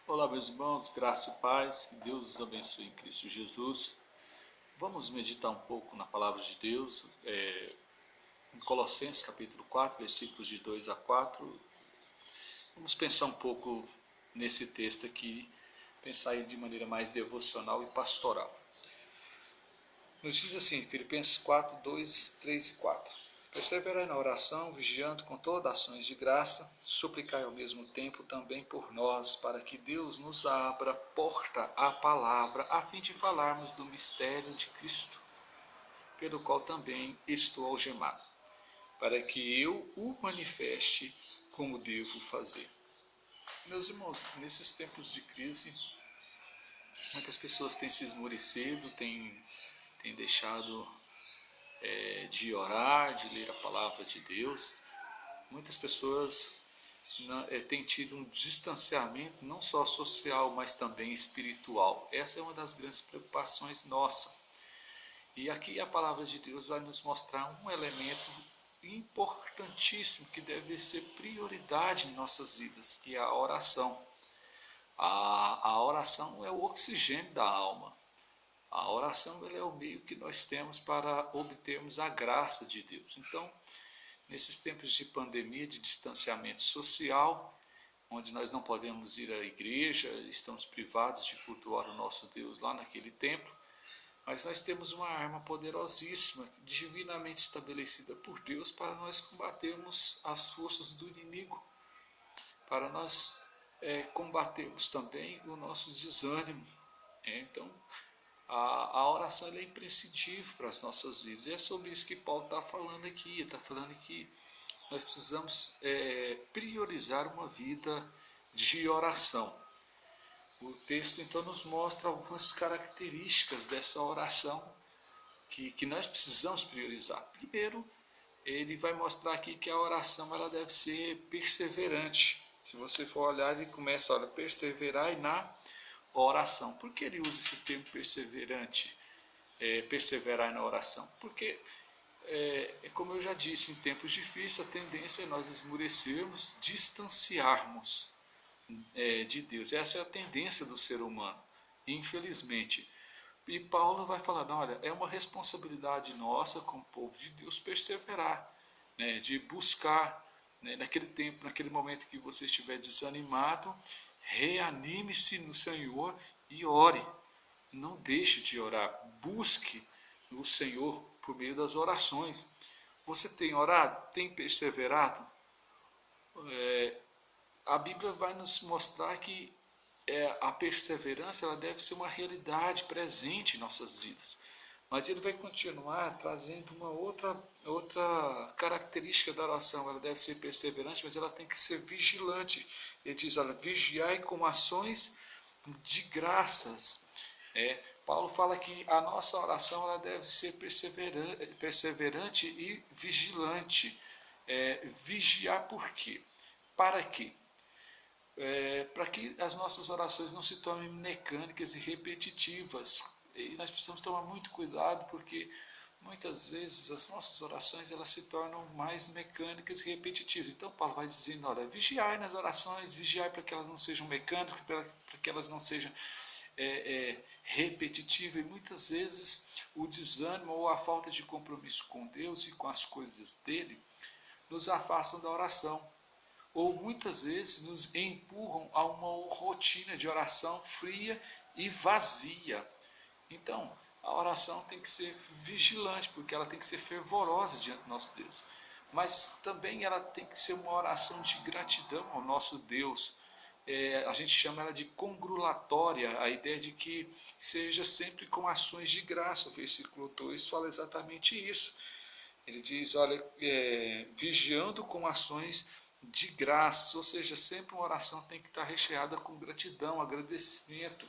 Olá, meus irmãos, graça e paz, que Deus os abençoe em Cristo Jesus. Vamos meditar um pouco na palavra de Deus, em Colossenses capítulo 4, versículos de 2 a 4. Vamos pensar um pouco nesse texto aqui, pensar ele de maneira mais devocional e pastoral. Nos diz assim, Filipenses 4, 2, 3 e 4. Perseverai na oração, vigiando com todas ações de graça, suplicai ao mesmo tempo também por nós, para que Deus nos abra porta à palavra, a fim de falarmos do mistério de Cristo, pelo qual também estou algemado, para que eu o manifeste como devo fazer. Meus irmãos, nesses tempos de crise, muitas pessoas têm se esmorecido, têm deixado de orar, de ler a palavra de Deus. Muitas pessoas têm tido um distanciamento não só social, mas também espiritual. Essa é uma das grandes preocupações nossa. E aqui a palavra de Deus vai nos mostrar um elemento importantíssimo que deve ser prioridade em nossas vidas, que é a oração. A oração é o oxigênio da alma. A oração é o meio que nós temos para obtermos a graça de Deus. Então, nesses tempos de pandemia, de distanciamento social, onde nós não podemos ir à igreja, estamos privados de cultuar o nosso Deus lá naquele templo, mas nós temos uma arma poderosíssima, divinamente estabelecida por Deus, para nós combatermos as forças do inimigo, para nós combatermos também o nosso desânimo. Então, a oração é imprescindível para as nossas vidas. E é sobre isso que Paulo está falando aqui. Ele está falando que nós precisamos priorizar uma vida de oração. O texto então nos mostra algumas características dessa oração que nós precisamos priorizar. Primeiro, ele vai mostrar aqui que a oração ela deve ser perseverante. Se você for olhar, ele começa, olha, perseverai na oração. Por que ele usa esse termo perseverante? Perseverar na oração? Porque, como eu já disse, em tempos difíceis, a tendência é nós esmurecermos, distanciarmos de Deus. Essa é a tendência do ser humano, infelizmente. E Paulo vai falar, não, olha, é uma responsabilidade nossa como povo de Deus perseverar, né, de buscar, né, naquele tempo, naquele momento que você estiver desanimado, reanime-se no Senhor e ore. Não deixe de orar. Busque o Senhor por meio das orações. Você tem orado? Tem perseverado? A Bíblia vai nos mostrar que a perseverança ela deve ser uma realidade presente em nossas vidas. Mas ele vai continuar trazendo uma outra característica da oração. Ela deve ser perseverante, mas ela tem que ser vigilante. Ele diz, olha, vigiai com ações de graças. Paulo fala que a nossa oração ela deve ser perseverante e vigilante. Vigiar por quê? Para quê? Para que as nossas orações não se tornem mecânicas e repetitivas. E nós precisamos tomar muito cuidado, porque muitas vezes as nossas orações elas se tornam mais mecânicas e repetitivas. Então Paulo vai dizendo, olha, vigiai nas orações, vigiai para que elas não sejam mecânicas, para que elas não sejam repetitivas. E muitas vezes o desânimo ou a falta de compromisso com Deus e com as coisas dele nos afastam da oração. Ou muitas vezes nos empurram a uma rotina de oração fria e vazia. Então, a oração tem que ser vigilante, porque ela tem que ser fervorosa diante do nosso Deus. Mas também ela tem que ser uma oração de gratidão ao nosso Deus. A gente chama ela de congratulatória, a ideia de que seja sempre com ações de graça. O versículo 2 fala exatamente isso. Ele diz, olha, vigiando com ações de graça, ou seja, sempre uma oração tem que estar recheada com gratidão, agradecimento.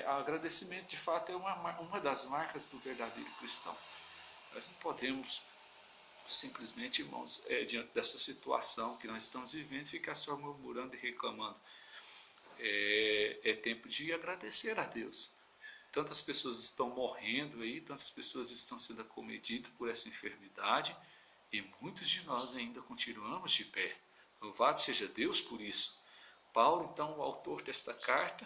Agradecimento, de fato, é uma das marcas do verdadeiro cristão. Nós não podemos simplesmente, irmãos, diante dessa situação que nós estamos vivendo, ficar só murmurando e reclamando. É tempo de agradecer a Deus. Tantas pessoas estão morrendo aí, tantas pessoas estão sendo acometidas por essa enfermidade, e muitos de nós ainda continuamos de pé. Louvado seja Deus por isso. Paulo, então o autor desta carta,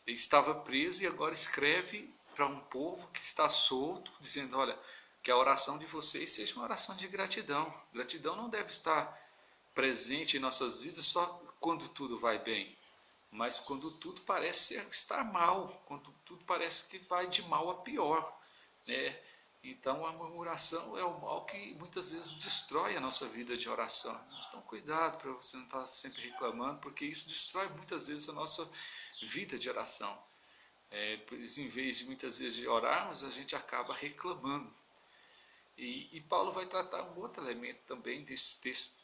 ele estava preso e agora escreve para um povo que está solto, dizendo, olha, que a oração de vocês seja uma oração de gratidão. Gratidão não deve estar presente em nossas vidas só quando tudo vai bem, mas quando tudo parece estar mal, quando tudo parece que vai de mal a pior, né? Então a murmuração é o mal que muitas vezes destrói a nossa vida de oração. Então cuidado para você não estar sempre reclamando, porque isso destrói muitas vezes a nossa vida de oração. Pois em vez de muitas vezes de orarmos, a gente acaba reclamando. E Paulo vai tratar um outro elemento também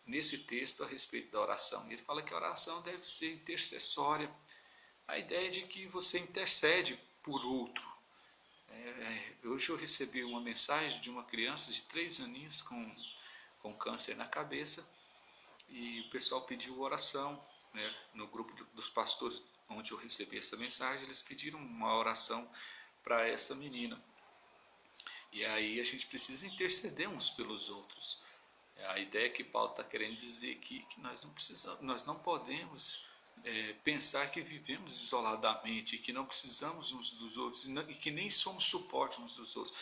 nesse texto a respeito da oração. Ele fala que a oração deve ser intercessória. A ideia de que você intercede por outro. Hoje eu recebi uma mensagem de uma criança de 3 aninhos com câncer na cabeça e o pessoal pediu oração, né? No grupo dos pastores onde eu recebi essa mensagem, eles pediram uma oração para essa menina. E aí a gente precisa interceder uns pelos outros. A ideia que Paulo está querendo dizer aqui que nós não podemos pensar que vivemos isoladamente, que não precisamos uns dos outros e que nem somos suporte uns dos outros.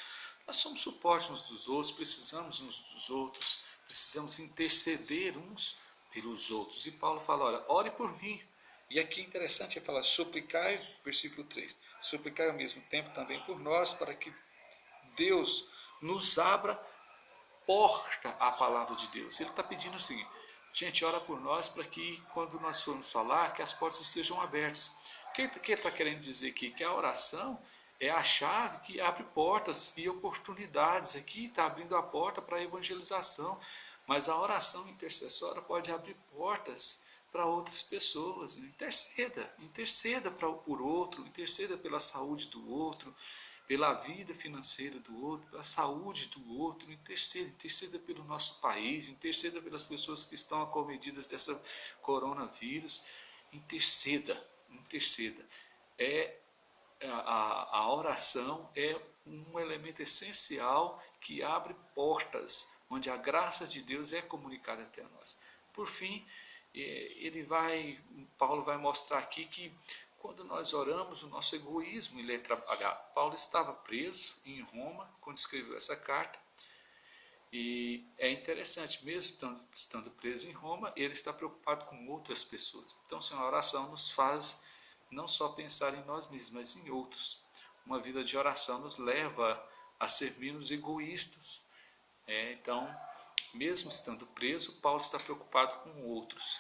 Nós somos suporte uns dos outros, precisamos uns dos outros, precisamos interceder uns pelos outros. E Paulo fala, olha, ore por mim. E aqui é interessante, ele fala, suplicai, versículo 3, suplicai ao mesmo tempo também por nós, para que Deus nos abra porta à palavra de Deus. Ele está pedindo o seguinte, gente, ora por nós para que quando nós formos falar, que as portas estejam abertas. O que ele está querendo dizer aqui? Que a oração é a chave que abre portas e oportunidades. Aqui está abrindo a porta para a evangelização, mas a oração intercessória pode abrir portas para outras pessoas. Interceda por outro, interceda pela saúde do outro, pela vida financeira do outro, pela saúde do outro, interceda pelo nosso país, interceda pelas pessoas que estão acometidas dessa coronavírus, interceda. A oração é um elemento essencial que abre portas, onde a graça de Deus é comunicada até nós. Por fim, Paulo vai mostrar aqui que quando nós oramos, o nosso egoísmo ele é trabalhado. Paulo estava preso em Roma quando escreveu essa carta. E é interessante, mesmo estando preso em Roma, ele está preocupado com outras pessoas. Então, a oração nos faz não só pensar em nós mesmos, mas em outros. Uma vida de oração nos leva a ser menos egoístas. Então, mesmo estando preso, Paulo está preocupado com outros.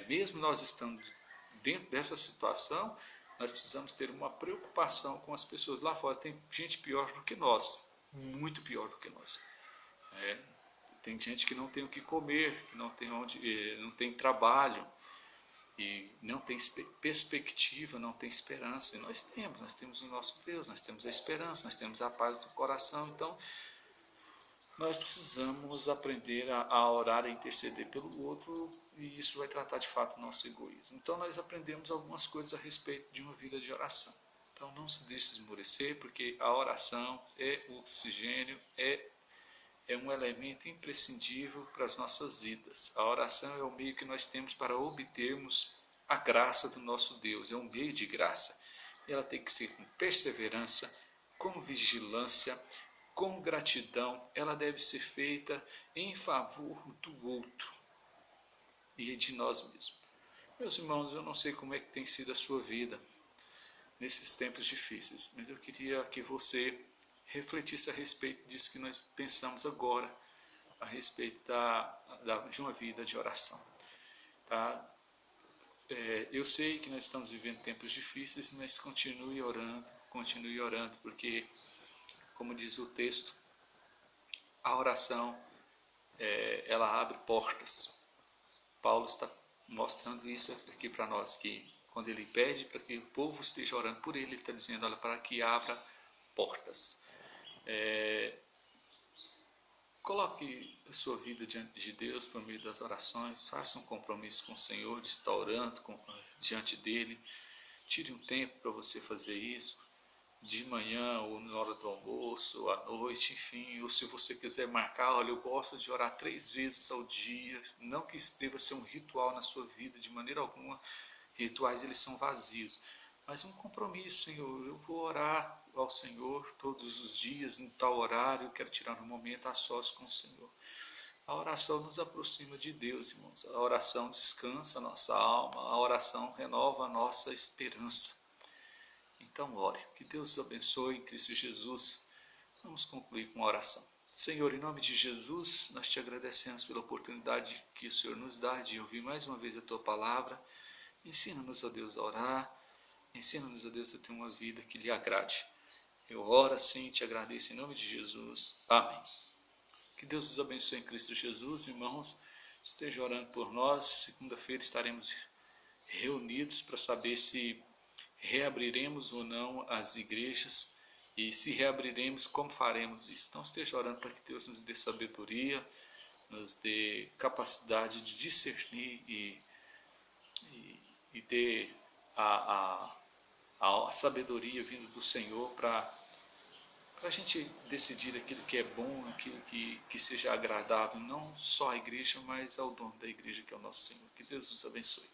Mesmo nós estando dentro dessa situação, nós precisamos ter uma preocupação com as pessoas lá fora. Tem gente pior do que nós, muito pior do que nós. Tem gente que não tem o que comer, que não tem trabalho, e não tem perspectiva, não tem esperança. E nós temos o nosso Deus, nós temos a esperança, nós temos a paz do coração. Então, nós precisamos aprender a orar, a interceder pelo outro, e isso vai tratar de fato o nosso egoísmo. Então nós aprendemos algumas coisas a respeito de uma vida de oração. Então não se deixe esmorecer, porque a oração é o oxigênio, é um elemento imprescindível para as nossas vidas. A oração é o meio que nós temos para obtermos a graça do nosso Deus, é um meio de graça. E ela tem que ser com perseverança, com vigilância, com gratidão. Ela deve ser feita em favor do outro e de nós mesmos. Meus irmãos, eu não sei como é que tem sido a sua vida nesses tempos difíceis, mas eu queria que você refletisse a respeito disso que nós pensamos agora, a respeito de uma vida de oração. Tá? Eu sei que nós estamos vivendo tempos difíceis, mas continue orando, porque, como diz o texto, a oração, ela abre portas. Paulo está mostrando isso aqui para nós, que quando ele pede para que o povo esteja orando por ele está dizendo, olha, para que abra portas. Coloque a sua vida diante de Deus por meio das orações, faça um compromisso com o Senhor de estar orando diante dele. Tire um tempo para você fazer isso, de manhã ou na hora do almoço, ou à noite, enfim, ou se você quiser marcar, olha, eu gosto de orar 3 vezes ao dia, não que isso deva ser um ritual na sua vida de maneira alguma, rituais eles são vazios, mas um compromisso, Senhor, eu vou orar ao Senhor todos os dias, em tal horário, eu quero tirar um momento a sós com o Senhor. A oração nos aproxima de Deus, irmãos. A oração descansa a nossa alma, a oração renova a nossa esperança. Então ore, que Deus os abençoe em Cristo Jesus. Vamos concluir com a oração. Senhor, em nome de Jesus, nós te agradecemos pela oportunidade que o Senhor nos dá de ouvir mais uma vez a tua palavra. Ensina-nos, ó Deus, a orar. Ensina-nos, ó Deus, a ter uma vida que lhe agrade. Eu oro assim, te agradeço em nome de Jesus. Amém. Que Deus os abençoe em Cristo Jesus, irmãos. Esteja orando por nós. Segunda-feira estaremos reunidos para saber se reabriremos ou não as igrejas e se reabriremos, como faremos isso. Então esteja orando para que Deus nos dê sabedoria, nos dê capacidade de discernir e dê a sabedoria vindo do Senhor para a gente decidir aquilo que é bom, aquilo que seja agradável, não só à igreja, mas ao dono da igreja, que é o nosso Senhor. Que Deus nos abençoe.